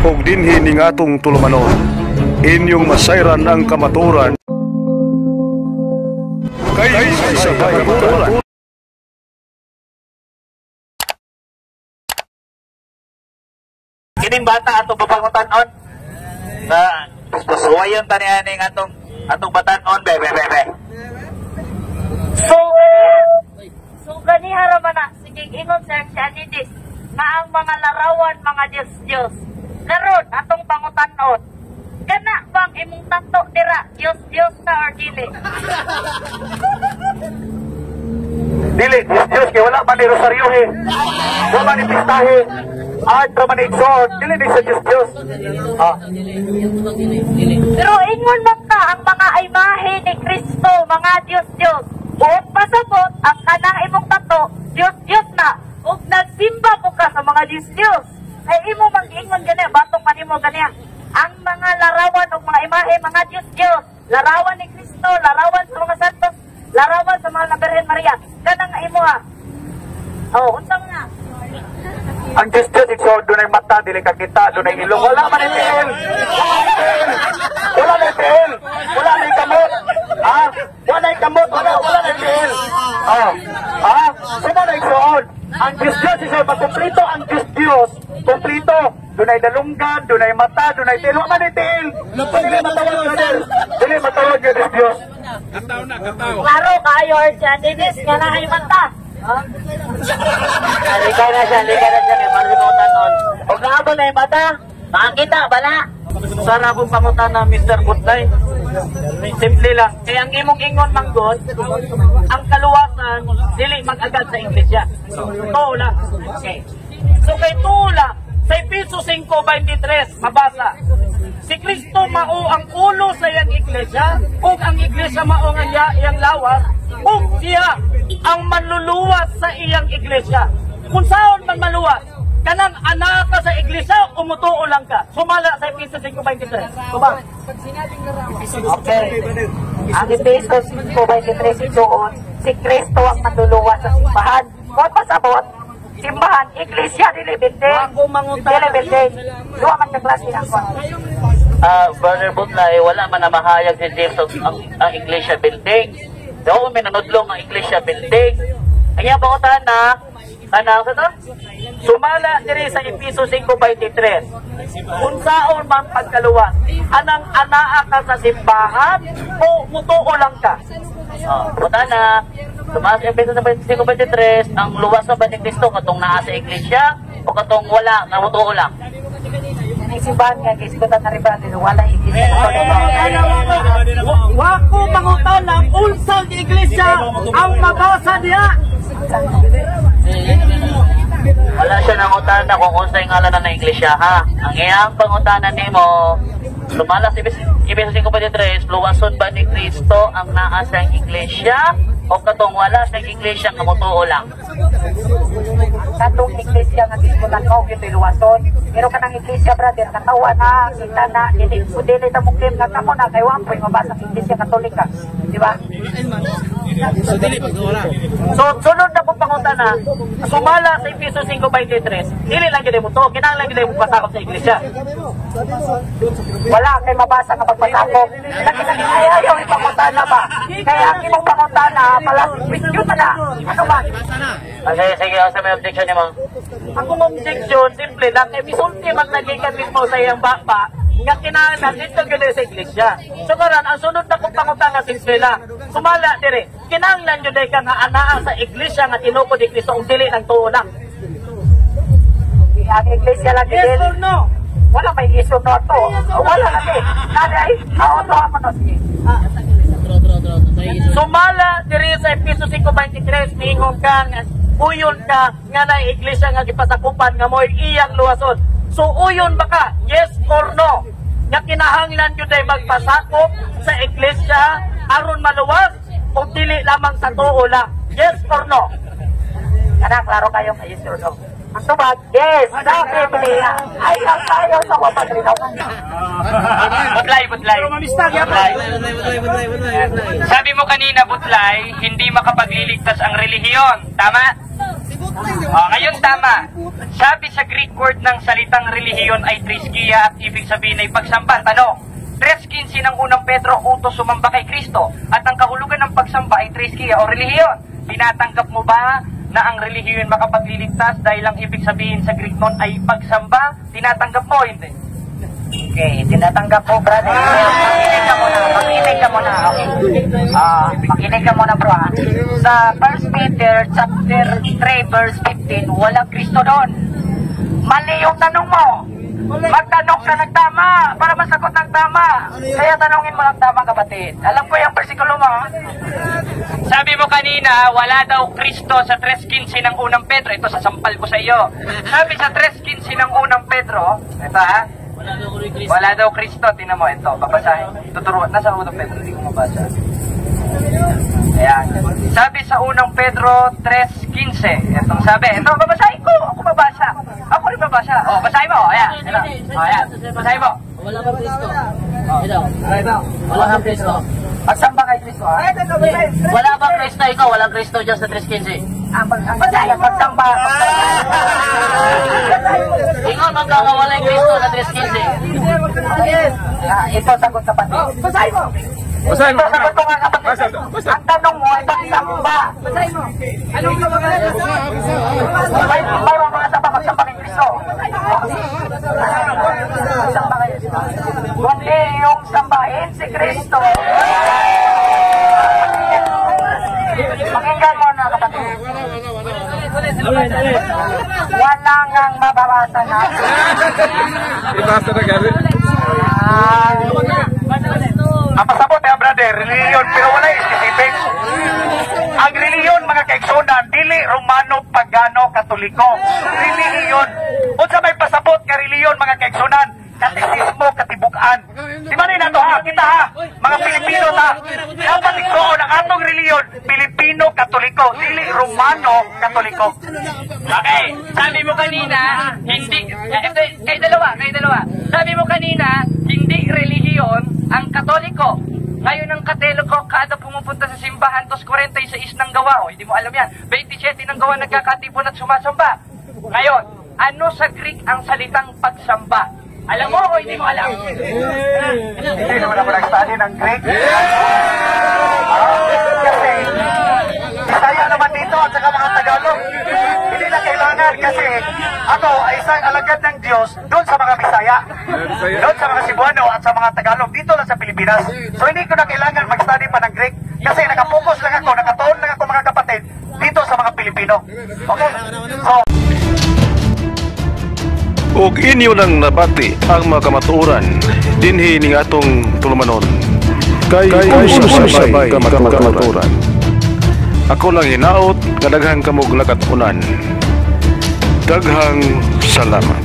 ug dinhi ning atong tulumanon. Inyong masayran ang kamaturan kay sa kamaturan. Kining bata atong babangutan-on na suwayon ta niya ning atong batan-on be. So ganiha ra man na sige ingon sir siya didis na ang mga larawan mga Diyos karon atong pangutan-on kana bang imong tato dira Diyos ta or dili? Dili Diyos kay wala man ni rosaryo wala man ni pistahe art man ni exhort dili ni sa Diyos. Pero ingon man ka ang mga imahe ni Kristo mga Diyos buot pasabot ang kanang imong tato Diyos na ug nagsimba mo ka sa mga Diyos ay imo mag-ingon gani batong manimo gani ang mga larawan ug mga imahe mga Diyos larawan ni Kristo larawan sa mga santos larawan sa mga Birhen Maria kanang imo ha unsa na ang Diyos exhort dunay mata dili ka kita dunay ilong wala man ni tiil wala ni kamot wala ni kamot wala ni tiil sino na exhort ang Diyos isa makumplito ang Diyos kumplito dunay dalunggan dunay mata dunay tiil wala man ni tiil dili matawag nga Diyos klaro kayo Arjan Dennis nga na ay mata Halika na siya, malimutan nun. Huwag naabot na yung mata, makakita, bala. Sana akong pangutan na Mr. Butlay. Simple lang. Kaya ang imong ingon manggod, ang kaluwasan, dili mag-agad sa Iglesia. Totoo lang. Okay. So kay Tula, sa Efeso 5:23, mabasa. Si Kristo mao ang ulo sa iyang Iglesia, ug ang Iglesia mao ang iyang lawas, ug siya ang manluluwas sa iyang Iglesia. Kung saan man maluwas, kanang anak ka sa Iglesia, umutuo lang ka. Sumala sa Efeso 5:23. Diba? Okay. Ang Efeso 5:23 doon, si Kristo ang manluluwas sa simbahan. Kung pasabot, simbahan, Iglesia, dilibinding. Dilibinding. Doon ang kaklase ng kwan. Brother Butlay, wala man na mahayag si Jesus ang Iglesia building. Daw may nanudlong ang Iglesia building. Ang iyang pangutan na, sa to? Sumala diri sa Efeso 5:23. Kung saan man pagkaluwas, anang anaa ka sa simbahan o mutuo lang ka? Punta na, sumala sa Efeso 5:23, ang luwas sa ba ni Kristo katong naa sa Iglesia o katong wala, na mutuo lang? Simbahan nga Kristo na nariban din wala Iglesia. Wako mangutan ng unsang Iglesia ang mabasa niya. Wala siya nangutan na kung unsang ngalan na Iglesia ha. Ang iyang pangutanan nimo sumala sa Efeso 5:23, luwason ba ni Kristo ang naa sa Iglesia o katong wala sa Iglesia nga mutuo lang? Katong Iglesia nga gisgutan mo kay luwason. Pero kanang Iglesia brother katawa na kita na dili ta mo claim nga kamo na kay wampoy mabasa sa Iglesia Katolika, di ba? So dili pagwala. So sunod na pong pangutana, sumala sa Efeso 5:23. Dili lang gid mo to, kinahanglan gid mo pasakop sa Iglesia. Wala kay mabasa nga pagpasakop. Ayaw ipangutana ba? Kaya ang imong pangutana pala question na. Ano ba? Sige, sa may objection ni mo. Ang objection, simple lang, kay misulti magnagikan mismo sa iyang bapa, nga kinahanglan dito gano'n sa Iglesia. So karon ang sunod na kong pangutana simple lang, sumala dire, kinahanglan yun ka nga anaa sa Iglesia nga tinukod ni Kristo ang dili ng tuo lang. Ang Iglesia lang dili. Yes or no? Wala may yes or no to. Wala na din. Nanay, to ako no sige. Sumala dire sa Efeso 5:23, miingon ka nga uyon ka nga na Iglesia nga gipasakupan nga mo'y iyang luwason. So uyon ba ka? Yes or no? Nga kinahanglan yun ay magpasakop sa Iglesia aron maluwas o dili lamang sa tuo lang? Yes or no? Kana, klaro kayo ka yes or no? Ang tubag, yes! Sabi niya, ayaw tayo sa wapagrinaw. Butlay. Sabi mo kanina, Butlay, hindi makapagliligtas ang relihiyon. Tama? Ngayon tama. Sabi sa Greek word ng salitang relihiyon ay triskia at ibig sabihin ay pagsamba. Tanong, 3:15 ng unang Pedro, utos sumamba kay Kristo at ang kahulugan ng pagsamba ay triskia o relihiyon. Tinatanggap mo ba na ang relihiyon makapagliligtas dahil ang ibig sabihin sa Greek nun ay pagsamba? Tinatanggap mo, hindi? Okay, tinatanggap po, brother. Makinig ka muna, okay. Makinig ka muna, bro. Sa 1 Peter chapter 3 verse 15, walang Kristo doon. Mali yung tanong mo. Magtanong ka ng tama para masagot ng tama. Kaya tanongin mo ng tama, kapatid. Alam ko yung versikulo mo. Sabi mo kanina, wala daw Kristo sa 3:15 ng unang Pedro. Ito, sasampal ko sa iyo. Sabi sa 3:15 ng unang Pedro, ito ha, wala daw Kristo. Tingnan mo, ito, babasahin. Tuturuan, nasa unang Pedro, hindi ko mabasa. Ayan. Sabi sa unang Pedro 3:15, itong sabi, ito, babasahin ko. Ako babasa. Ako rin babasa. Basahin mo. Ayan. Ayan. Basahin mo. Wala kang Kristo. Wala kang Kristo. Pagsamba kay Kristo, ha? Wala bang Kristo? Ikaw, walang Kristo dyan sa 3:15. Basahin, pagsamba. Ikaw, magkakawala yung Kristo sa 3:15. Ito, sagot kapatid. Basahin mo. Basahin mo. Sagot ko nga kapatid. Ang tanong mo ay pagsamba. Basahin mo. Anong yung mga pagsamba kay Kristo? Pagsamba kay Kristo. Kundi yung sambahin si Kristo. Pakinggan mo na, kapatid. Wala ngang mabawasan natin. Ibasa na galit. Ang pasabot brother, reliyon pero wala specific. Ang reliyon mga kaigsunan dili Romano, Pagano, Katoliko. Reliyon. Unsa may pasabot nga reliyon mga kaigsunan? Katekismo, katibukan. Di ba na to ha? Kita ha? Mga Pilipino ta. Dapat igsuon ang atong reliyon, Pilipino, Katoliko, dili Romano, Katoliko. Okay, sabi mo kanina, hindi, kayo dalawa. Sabi mo kanina, hindi relihiyon ang Katoliko. Ngayon ang Katoliko, kada pumupunta sa simbahan, 46 ng gawa. Hindi mo alam yan. 27 ng gawa nagkakatipon at sumasamba. Ngayon, ano sa Greek ang salitang pagsamba? Alam mo o hindi mo alam? Hindi naman ako nag-study ng Greek. Kasi, Bisaya naman dito at saka mga Tagalog. Hindi na kailangan kasi ako ay isang alagad ng Diyos doon sa mga Bisaya. Doon sa mga Cebuano at sa mga Tagalog dito lang sa Pilipinas. So hindi ko na kailangan mag-study pa ng Greek kasi nakapokus lang ako, nakatuon lang ako mga kapatid dito sa mga Pilipino. Okay? So, ug inyo lang nabati ang mga kamatuoran dinhi ning atong tulumanon kay usay kamatuoran. Ako lang hinaot nga daghang kamog lakatunan. Daghang salamat.